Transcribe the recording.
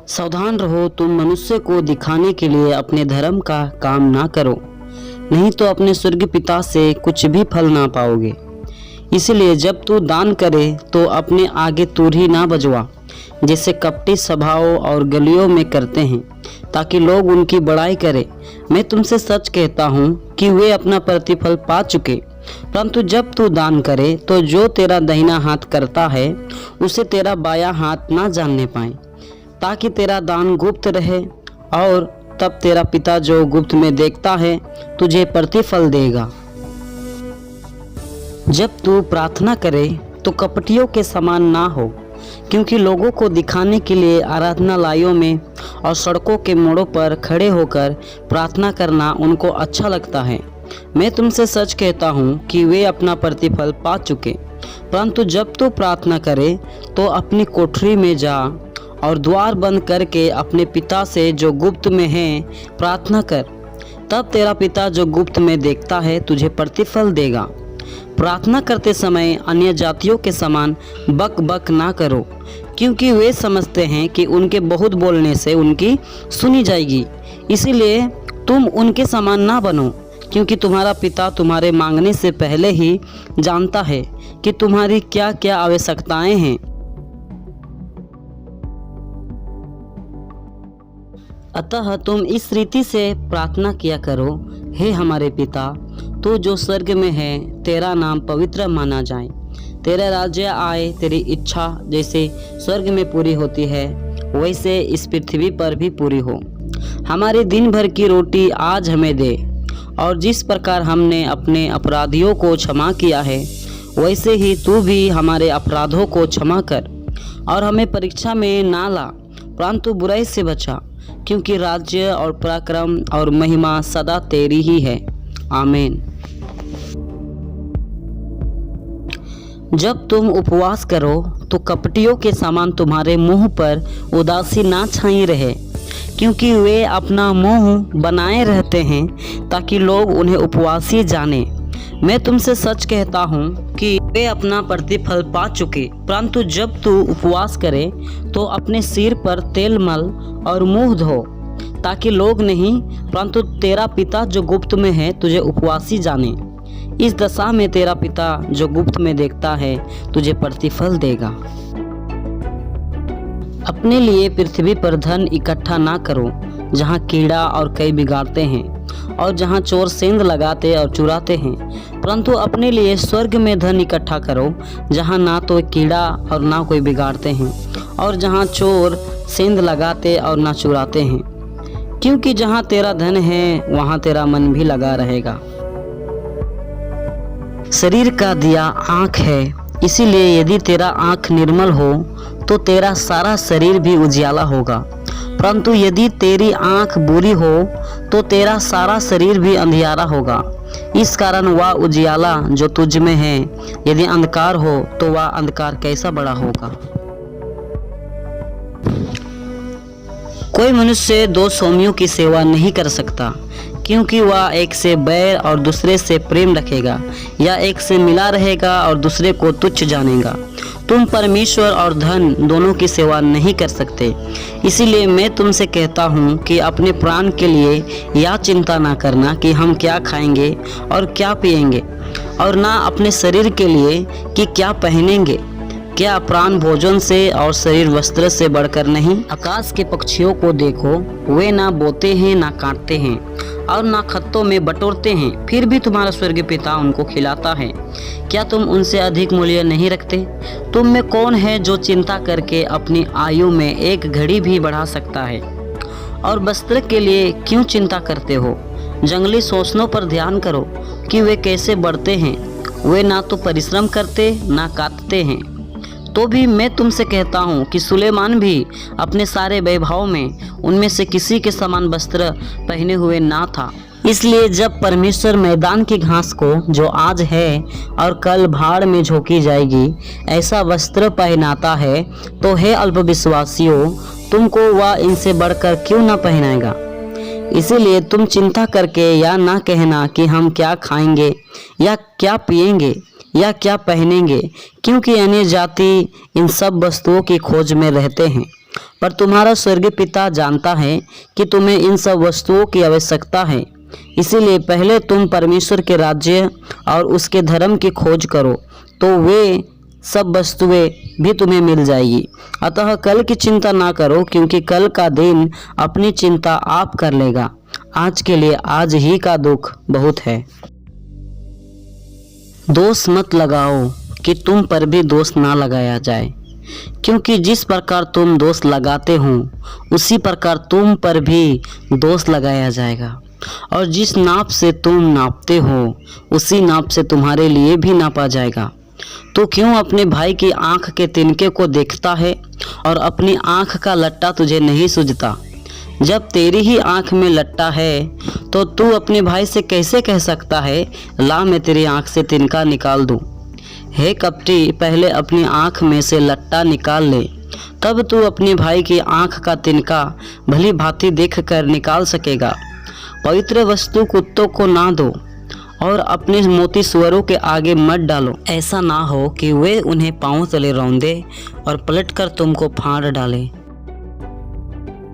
सावधान रहो, तुम मनुष्य को दिखाने के लिए अपने धर्म का काम ना करो, नहीं तो अपने स्वर्ग पिता से कुछ भी फल ना पाओगे। इसलिए जब तू दान करे तो अपने आगे तुरही ना बजवा, जैसे कपटी सभाओं और गलियों में करते हैं, ताकि लोग उनकी बड़ाई करें। मैं तुमसे सच कहता हूँ कि वे अपना प्रतिफल पा चुके। परंतु जब तू दान करे तो जो तेरा दाहिना हाथ करता है उसे तेरा बायां हाथ ना जानने पाए, ताकि तेरा दान गुप्त रहे, और तब तेरा पिता जो गुप्त में देखता है तुझे प्रतिफल देगा। जब तू प्रार्थना करे तो कपटियों के समान ना हो, क्योंकि लोगों को दिखाने के लिए आराधनालयों में और सड़कों के मोड़ों पर खड़े होकर प्रार्थना करना उनको अच्छा लगता है। मैं तुमसे सच कहता हूँ कि वे अपना प्रतिफल पा चुके। परंतु जब तू प्रार्थना करे तो अपनी कोठरी में जा और द्वार बंद करके अपने पिता से जो गुप्त में है प्रार्थना कर, तब तेरा पिता जो गुप्त में देखता है तुझे प्रतिफल देगा। प्रार्थना करते समय अन्य जातियों के समान बक बक ना करो, क्योंकि वे समझते हैं कि उनके बहुत बोलने से उनकी सुनी जाएगी। इसीलिए तुम उनके समान ना बनो, क्योंकि तुम्हारा पिता तुम्हारे मांगने से पहले ही जानता है कि तुम्हारी क्या क्या आवश्यकताएं हैं। अतः तुम इस रीति से प्रार्थना किया करो, हे हमारे पिता, तू जो स्वर्ग में है, तेरा नाम पवित्र माना जाए, तेरा राज्य आए, तेरी इच्छा जैसे स्वर्ग में पूरी होती है वैसे इस पृथ्वी पर भी पूरी हो। हमारी दिन भर की रोटी आज हमें दे, और जिस प्रकार हमने अपने अपराधियों को क्षमा किया है वैसे ही तू भी हमारे अपराधों को क्षमा कर, और हमें परीक्षा में ना ला, परंतु बुराई से बचा, क्योंकि राज्य और पराक्रम और महिमा सदा तेरी ही है। आमीन। जब तुम उपवास करो तो कपटियों के समान तुम्हारे मुंह पर उदासी ना छाई रहे, क्योंकि वे अपना मुंह बनाए रहते हैं ताकि लोग उन्हें उपवासी जाने। मैं तुमसे सच कहता हूँ कि वे अपना प्रतिफल पा चुके। परंतु जब तू उपवास करे तो अपने सिर पर तेल मल और मुंह धो, ताकि लोग नहीं परंतु तेरा पिता जो गुप्त में है तुझे उपवासी जाने। इस दशा में तेरा पिता जो गुप्त में देखता है तुझे प्रतिफल देगा। अपने लिए पृथ्वी पर धन इकट्ठा ना करो, जहाँ कीड़ा और कई बिगाड़ते हैं और जहाँ चोर सेंध लगाते और चुराते हैं, परंतु अपने लिए स्वर्ग में धन इकट्ठा करो, जहाँ ना तो कीड़ा और ना कोई बिगाड़ते हैं और जहाँ चोर सेंध लगाते और ना चुराते हैं, क्योंकि जहाँ तेरा धन है वहाँ तेरा मन भी लगा रहेगा। शरीर का दिया आँख है, इसीलिए यदि तेरा आँख निर्मल हो तो तेरा सारा शरीर भी उजियाला होगा। परंतु यदि तेरी आँख बुरी हो तो तेरा सारा शरीर भी अंधियारा होगा। इस कारण वह उजियाला जो तुझ में है यदि अंधकार हो तो वह अंधकार कैसा बड़ा होगा। कोई मनुष्य दो स्वामियों की सेवा नहीं कर सकता, क्योंकि वह एक से बैर और दूसरे से प्रेम रखेगा, या एक से मिला रहेगा और दूसरे को तुच्छ जानेगा। तुम परमेश्वर और धन दोनों की सेवा नहीं कर सकते। इसीलिए मैं तुमसे कहता हूँ कि अपने प्राण के लिए यह चिंता ना करना कि हम क्या खाएंगे और क्या पिएंगे, और ना अपने शरीर के लिए कि क्या पहनेंगे। क्या प्राण भोजन से और शरीर वस्त्र से बढ़कर नहीं? आकाश के पक्षियों को देखो, वे ना बोते हैं ना काटते हैं और ना खत्तों में बटोरते हैं, फिर भी तुम्हारा स्वर्गीय पिता उनको खिलाता है। क्या तुम उनसे अधिक मूल्य नहीं रखते? तुम में कौन है जो चिंता करके अपनी आयु में एक घड़ी भी बढ़ा सकता है? और वस्त्र के लिए क्यों चिंता करते हो? जंगली शोषणों पर ध्यान करो कि वे कैसे बढ़ते हैं। वे ना तो परिश्रम करते ना काटते हैं। तो भी मैं तुमसे कहता हूँ कि सुलेमान भी अपने सारे वैभव में उनमें से किसी के समान वस्त्र पहने हुए ना था। इसलिए जब परमेश्वर मैदान की घास को जो आज है और कल भाड़ में झोंकी जाएगी ऐसा वस्त्र पहनाता है, तो हे अल्पविश्वासियों, तुमको वह इनसे बढ़कर क्यों न पहनाएगा। इसीलिए तुम चिंता करके या ना कहना कि हम क्या खाएंगे या क्या पिएंगे या क्या पहनेंगे, क्योंकि अन्य जाति इन सब वस्तुओं की खोज में रहते हैं। पर तुम्हारा स्वर्गीय पिता जानता है कि तुम्हें इन सब वस्तुओं की आवश्यकता है। इसीलिए पहले तुम परमेश्वर के राज्य और उसके धर्म की खोज करो, तो वे सब वस्तुएं भी तुम्हें मिल जाएगी। अतः कल की चिंता ना करो, क्योंकि कल का दिन अपनी चिंता आप कर लेगा। आज के लिए आज ही का दुख बहुत है। दोष मत लगाओ कि तुम पर भी दोष ना लगाया जाए, क्योंकि जिस प्रकार तुम दोष लगाते हो उसी प्रकार तुम पर भी दोष लगाया जाएगा, और जिस नाप से तुम नापते हो उसी नाप से तुम्हारे लिए भी नापा जाएगा। तो क्यों अपने भाई की आंख के तिनके को देखता है और अपनी आंख का लट्टा तुझे नहीं सूझता? जब तेरी ही आंख में लट्टा है तो तू अपने भाई से कैसे कह सकता है, ला मैं तेरी आंख से तिनका निकाल दूं? हे कपटी, पहले अपनी आंख में से लट्टा निकाल ले, तब तू अपने भाई की आंख का तिनका भली भांति देख कर निकाल सकेगा। पवित्र वस्तु कुत्तों को ना दो और अपने मोती सुअरों के आगे मत डालो। ऐसा ना हो कि वे उन्हें पांव तले रौंदे और पलटकर तुमको फाड़ डालें।